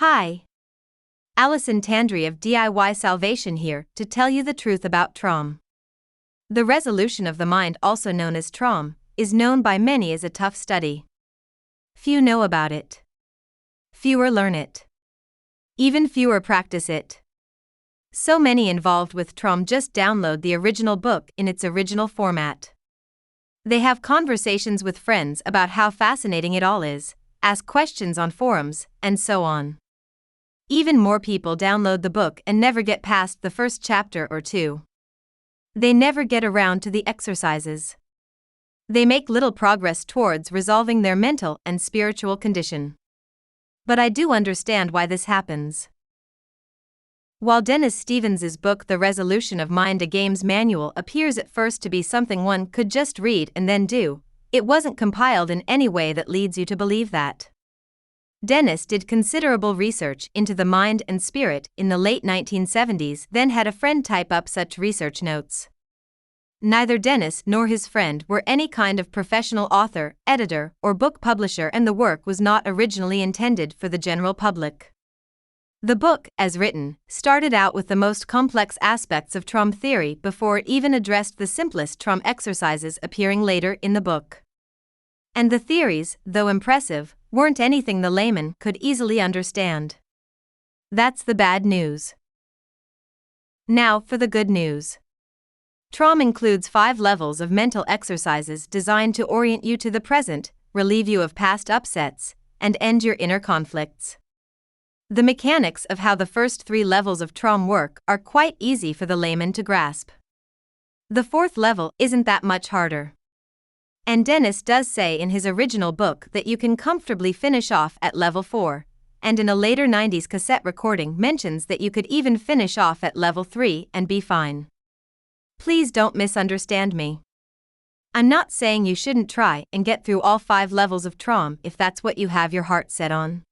Hi. Alison Tandry of DIY Salvation here to tell you the truth about TROM. The resolution of the mind, also known as TROM, is known by many as a tough study. Few know about it. Fewer learn it. Even fewer practice it. So many involved with TROM just download the original book in its original format. They have conversations with friends about how fascinating it all is, ask questions on forums, and so on. Even more people download the book and never get past the first chapter or two. They never get around to the exercises. They make little progress towards resolving their mental and spiritual condition. But I do understand why this happens. While Dennis Stevens's book The Resolution of Mind, a Game's Manual, appears at first to be something one could just read and then do, it wasn't compiled in any way that leads you to believe that. Dennis did considerable research into the mind and spirit in the late 1970s, then had a friend type up such research notes. Neither Dennis nor his friend were any kind of professional author, editor, or book publisher, and the work was not originally intended for the general public. The book, as written, started out with the most complex aspects of TROM theory before it even addressed the simplest TROM exercises appearing later in the book. And the theories, though impressive, weren't anything the layman could easily understand. That's the bad news. Now for the good news. TROM includes 5 levels of mental exercises designed to orient you to the present, relieve you of past upsets, and end your inner conflicts. The mechanics of how the first 3 levels of TROM work are quite easy for the layman to grasp. The 4th level isn't that much harder. And Dennis does say in his original book that you can comfortably finish off at level 4, and in a later 90s cassette recording mentions that you could even finish off at level 3 and be fine. Please don't misunderstand me. I'm not saying you shouldn't try and get through all 5 levels of TROM if that's what you have your heart set on.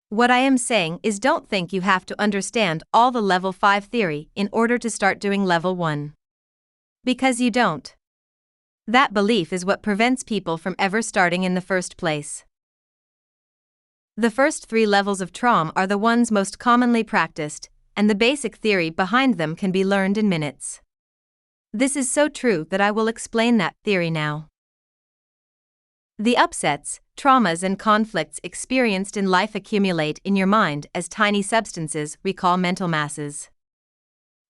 What I am saying is, don't think you have to understand all the level 5 theory in order to start doing level 1. Because you don't. That belief is what prevents people from ever starting in the first place. The first 3 levels of TROM are the ones most commonly practiced, and the basic theory behind them can be learned in minutes. This is so true that I will explain that theory now. The upsets, traumas, and conflicts experienced in life accumulate in your mind as tiny substances we call mental masses.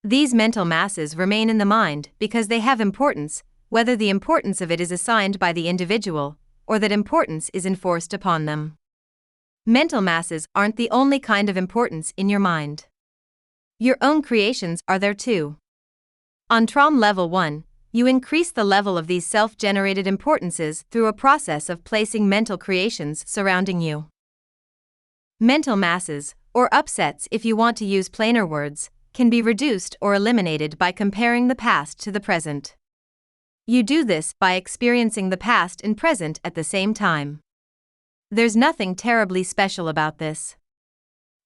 These mental masses remain in the mind because they have importance, whether the importance of it is assigned by the individual, or that importance is enforced upon them. Mental masses aren't the only kind of importance in your mind. Your own creations are there too. On TROM level 1, you increase the level of these self-generated importances through a process of placing mental creations surrounding you. Mental masses, or upsets if you want to use plainer words, can be reduced or eliminated by comparing the past to the present. You do this by experiencing the past and present at the same time. There's nothing terribly special about this.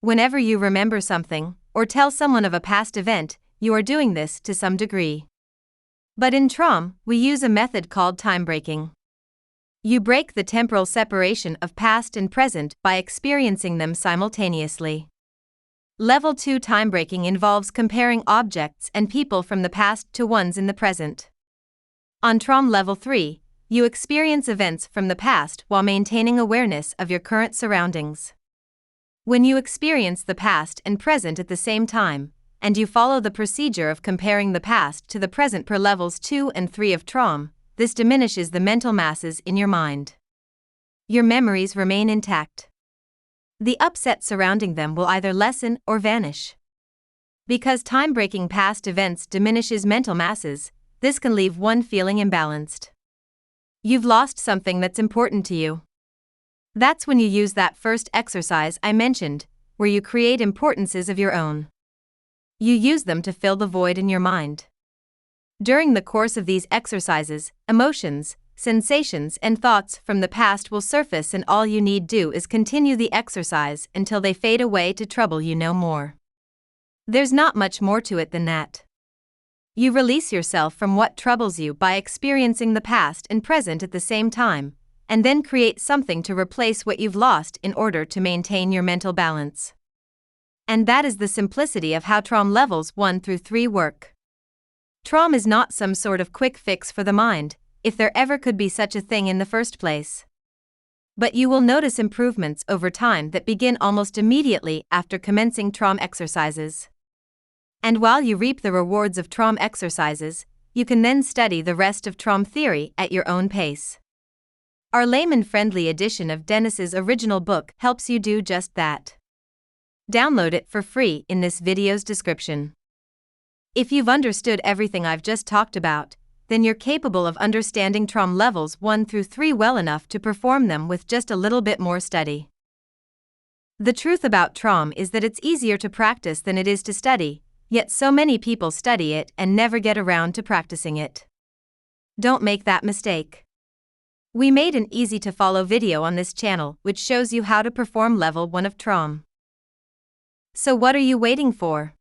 Whenever you remember something, or tell someone of a past event, you are doing this to some degree. But in TROM, we use a method called time breaking. You break the temporal separation of past and present by experiencing them simultaneously. Level 2 time breaking involves comparing objects and people from the past to ones in the present. On TROM level 3, you experience events from the past while maintaining awareness of your current surroundings. When you experience the past and present at the same time, and you follow the procedure of comparing the past to the present per levels 2 and 3 of TROM, this diminishes the mental masses in your mind. Your memories remain intact. The upset surrounding them will either lessen or vanish. Because time-breaking past events diminishes mental masses, this can leave one feeling imbalanced. You've lost something that's important to you. That's when you use that first exercise I mentioned, where you create importances of your own. You use them to fill the void in your mind. During the course of these exercises, emotions, sensations, and thoughts from the past will surface, and all you need do is continue the exercise until they fade away to trouble you no more. There's not much more to it than that. You release yourself from what troubles you by experiencing the past and present at the same time, and then create something to replace what you've lost in order to maintain your mental balance. And that is the simplicity of how TROM levels 1 through 3 work. TROM is not some sort of quick fix for the mind, if there ever could be such a thing in the first place. But you will notice improvements over time that begin almost immediately after commencing TROM exercises. And while you reap the rewards of TROM exercises, you can then study the rest of TROM theory at your own pace. Our layman-friendly edition of Dennis's original book helps you do just that. Download it for free in this video's description. If you've understood everything I've just talked about, then you're capable of understanding TROM levels 1 through 3 well enough to perform them with just a little bit more study. The truth about TROM is that it's easier to practice than it is to study, yet so many people study it and never get around to practicing it. Don't make that mistake. We made an easy-to-follow video on this channel which shows you how to perform level 1 of TROM. So what are you waiting for?